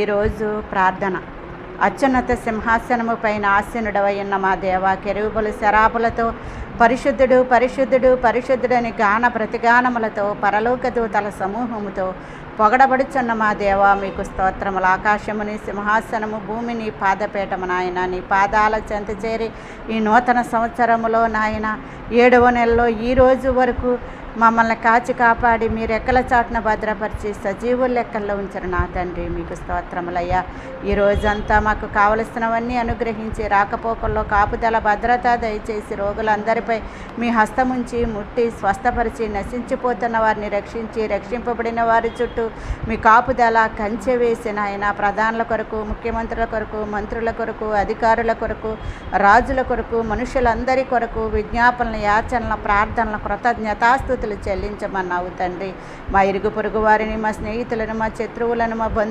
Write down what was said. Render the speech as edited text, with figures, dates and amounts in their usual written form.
ఈరోజు ప్రార్థన. అత్యున్నత సింహాసనము పైన ఆసీనుడవై ఉన్న మా దేవ, కెరూబులు శరాపులతో పరిశుద్ధుడు పరిశుద్ధుడు పరిశుద్ధుడని గాన ప్రతిగానములతో పరలోక దూతల సమూహముతో పొగడబడుచున్న మా దేవ, మీకు స్తోత్రములు. ఆకాశముని సింహాసనము, భూమిని పాదపీఠము నాయన. నీ పాదాల చెంత చేరి ఈ నూతన సంవత్సరములో నాయన 7వ నెలలో ఈ రోజు వరకు మమ్మల్ని కాచి కాపాడి మీ రెక్కల చాటున భద్రపరిచి సజీవుల లెక్కల్లో ఉంచిన నా తండ్రి, మీకు స్తోత్రములయ్యా. ఈ రోజంతా మాకు కావలసినవన్నీ అనుగ్రహించి రాకపోకల్లో కాపుదల భద్రత దయచేసి రోగులందరిపై మీ హస్తముంచి ముట్టి స్వస్థపరిచి నశించిపోతున్న వారిని రక్షించి రక్షింపబడిన వారి చుట్టూ మీ కాపుదల కంచె వేసిన ఆయన ప్రధానుల కొరకు, ముఖ్యమంత్రుల కొరకు, మంత్రుల కొరకు, అధికారుల కొరకు, రాజుల కొరకు, మనుషులందరి కొరకు విజ్ఞాపనల, యాచనల, ప్రార్థనల, కృతజ్ఞతాస్తుతులు చెల్లించమన్నావు తండ్రి. మా ఇరుగు పొరుగు వారిని, మా స్నేహితులను, మా శత్రువులను, మా బంధువులను